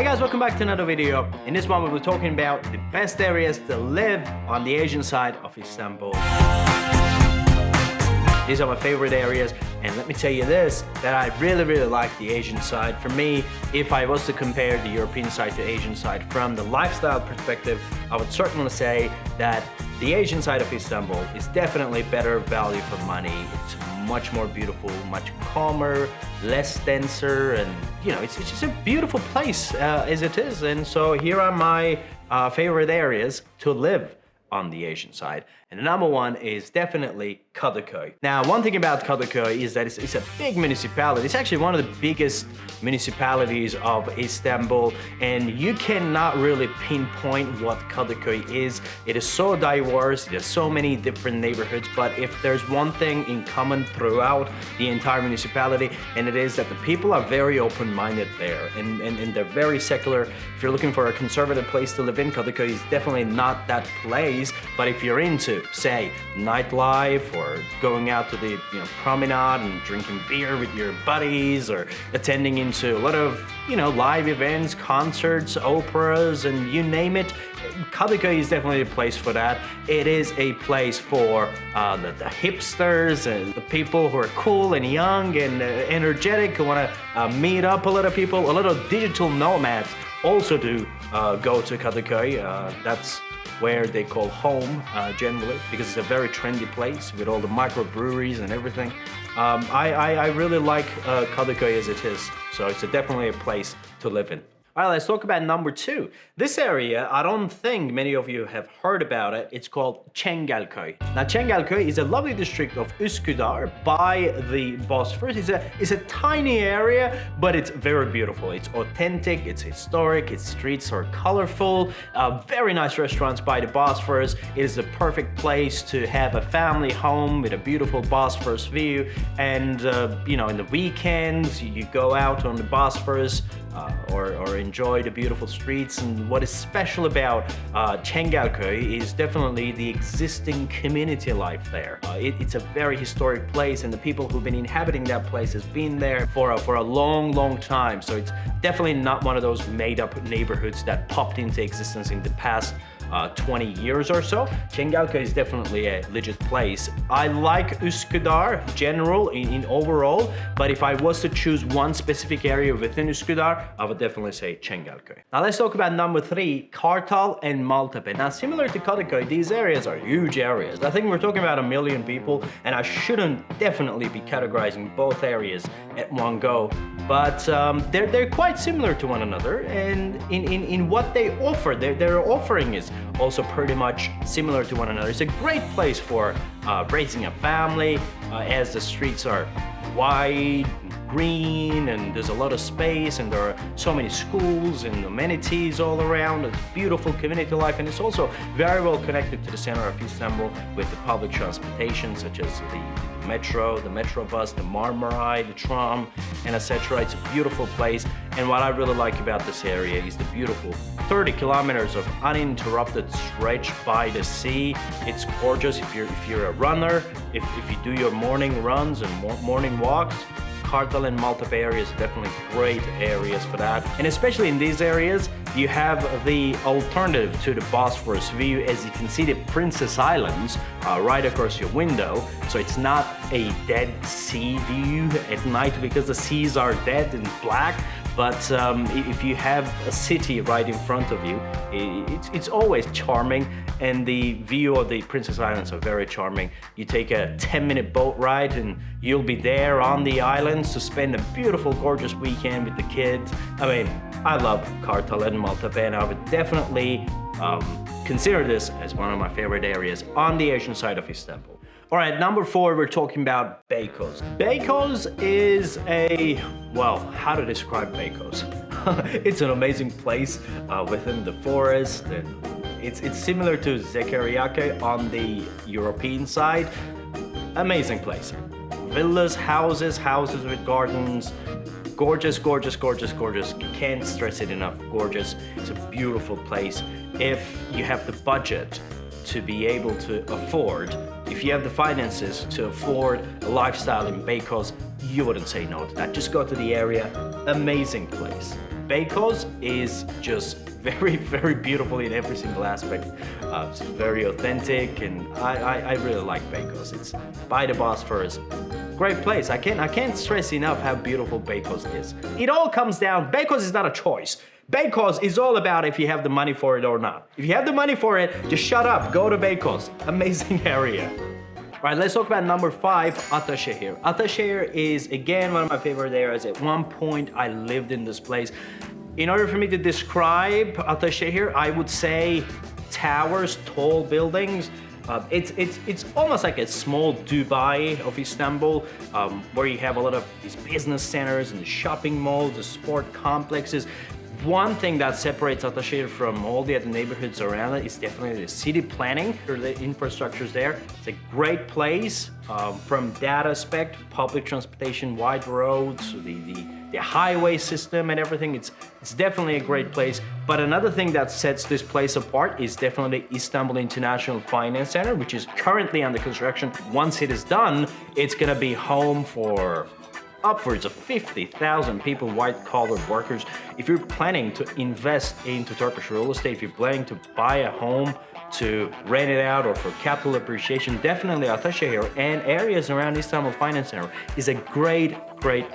Hey guys, welcome back to another video. In this one we're talking about the best areas to live on the Asian side of Istanbul. These are my favorite areas, and let me tell you this, that I really like the Asian side. For me, if I was to compare the European side to Asian side from the lifestyle perspective, I would certainly say that the Asian side of Istanbul is definitely better value for money. It's much more beautiful, much calmer, less denser, and you know, it's just a beautiful place as it is. And so here are my favorite areas to live on the Asian side. And the number one is definitely Kadıköy. Now, one thing about Kadıköy is that it's a big municipality. It's actually one of the biggest municipalities of Istanbul, and you cannot really pinpoint what Kadıköy is. It is so diverse, there's so many different neighborhoods, but if there's one thing in common throughout the entire municipality, and it is that the people are very open-minded there, and they're very secular. If you're looking for a conservative place to live in, Kadıköy is definitely not that place, but if you're into, say, nightlife or going out to the promenade and drinking beer with your buddies or attending into a lot of live events, concerts, operas, and you name it, Kadıköy is definitely a place for that. It is a place for the hipsters and the people who are cool and young and energetic, who want to meet up a lot of people. A lot of digital nomads also do go to Kadıköy. That's where they call home generally, because it's a very trendy place with all the microbreweries and everything. I really like Kadıköy as it is, so it's definitely a place to live in. All right, let's talk about number two. This area, I don't think many of you have heard about it. It's called Çengelköy. Now, Çengelköy is a lovely district of Üsküdar by the Bosphorus. It's a tiny area, but it's very beautiful. It's authentic, it's historic, its streets are colorful, very nice restaurants by the Bosphorus. It is the perfect place to have a family home with a beautiful Bosphorus view. And, in the weekends, you go out on the Bosphorus, or enjoy the beautiful streets. And what is special about Çengelköy is definitely the existing community life there. It's a very historic place, and the people who've been inhabiting that place has been there for a long time. So it's definitely not one of those made-up neighborhoods that popped into existence in the past 20 years or so. Çengelköy is definitely a legit place. I like Üsküdar in overall, but if I was to choose one specific area within Üsküdar, I would definitely say Çengelköy. Now let's talk about number three, Kartal and Maltepe. Now, similar to Kadıköy, these areas are huge areas. I think we're talking about 1 million people, and I shouldn't definitely be categorizing both areas at one go, but they're quite similar to one another, and in what they offer, their offering is also pretty much similar to one another. It's a great place for raising a family, as the streets are wide, green, and there's a lot of space, and there are so many schools and amenities all around. It's beautiful community life, and it's also very well connected to the center of Istanbul with the public transportation, such as the metro, the metro bus, the Marmaray, the tram, and etc. It's a beautiful place, and what I really like about this area is the beautiful 30 kilometers of uninterrupted stretch by the sea. It's gorgeous if you're a runner, if you do your morning runs and morning walks. Kartal and Maltepe areas are definitely great areas for that. And especially in these areas, you have the alternative to the Bosphorus view. As you can see, the Princess Islands right across your window. So it's not a dead sea view at night because the seas are dead and black. But if you have a city right in front of you, it's always charming, and the view of the Princess Islands are very charming. You take a 10-minute boat ride and you'll be there on the islands to spend a beautiful, gorgeous weekend with the kids. I mean, I love Kartal and Maltepe, and I would definitely consider this as one of my favorite areas on the Asian side of Istanbul. All right, number four, we're talking about Beykoz. Beykoz is how to describe Beykoz? It's an amazing place within the forest, and it's similar to Çengelköy on the European side. Amazing place. Villas, houses with gardens. Gorgeous. Can't stress it enough. Gorgeous. It's a beautiful place. If you have the budget to be able to afford, if you have the finances to afford a lifestyle in Beykoz, you wouldn't say no to that. Just go to the area. Amazing place. Beykoz is just very, very beautiful in every single aspect. It's very authentic, and I really like Beykoz. It's by the Bosphorus. Great place. I can't stress enough how beautiful Beykoz is. It all comes down, Beykoz is not a choice. Beykoz is all about if you have the money for it or not. If you have the money for it, just shut up, go to Beykoz. Amazing area. All right, let's talk about number 5, Ataşehir. Ataşehir is, again, one of my favorite areas. At one point, I lived in this place. In order for me to describe Ataşehir, I would say towers, tall buildings. It's almost like a small Dubai of Istanbul, where you have a lot of these business centers and shopping malls, the sport complexes. One thing that separates Ataşehir from all the other neighborhoods around it is definitely the city planning, or the infrastructures there. It's a great place from that aspect, public transportation, wide roads, the highway system and everything. It's definitely a great place. But another thing that sets this place apart is definitely the Istanbul International Finance Center, which is currently under construction. Once it is done, it's gonna be home for upwards of 50,000 people, white-collar workers. If you're planning to invest into Turkish real estate, if you're planning to buy a home, to rent it out, or for capital appreciation, definitely Ataşehir and areas around Istanbul Finance Center is a great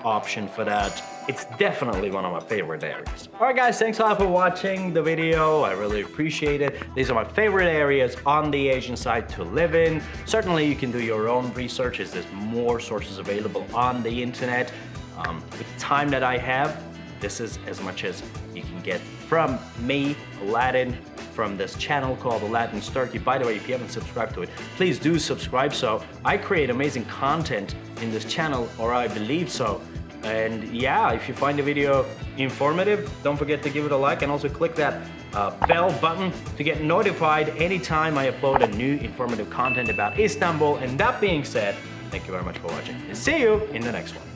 option for that. It's definitely one of my favorite areas. All right, guys, thanks a lot for watching the video. I really appreciate it. These are my favorite areas on the Asian side to live in. Certainly, you can do your own research, as there's more sources available on the internet. With the time that I have, this is as much as you can get from me, Aladdin, from this channel called Aladdin's Turkey. By the way, if you haven't subscribed to it, please do subscribe. So I create amazing content in this channel, or I believe so. And yeah, if you find the video informative, don't forget to give it a like, and also click that bell button to get notified anytime I upload a new informative content about Istanbul. And that being said, thank you very much for watching, and see you in the next one.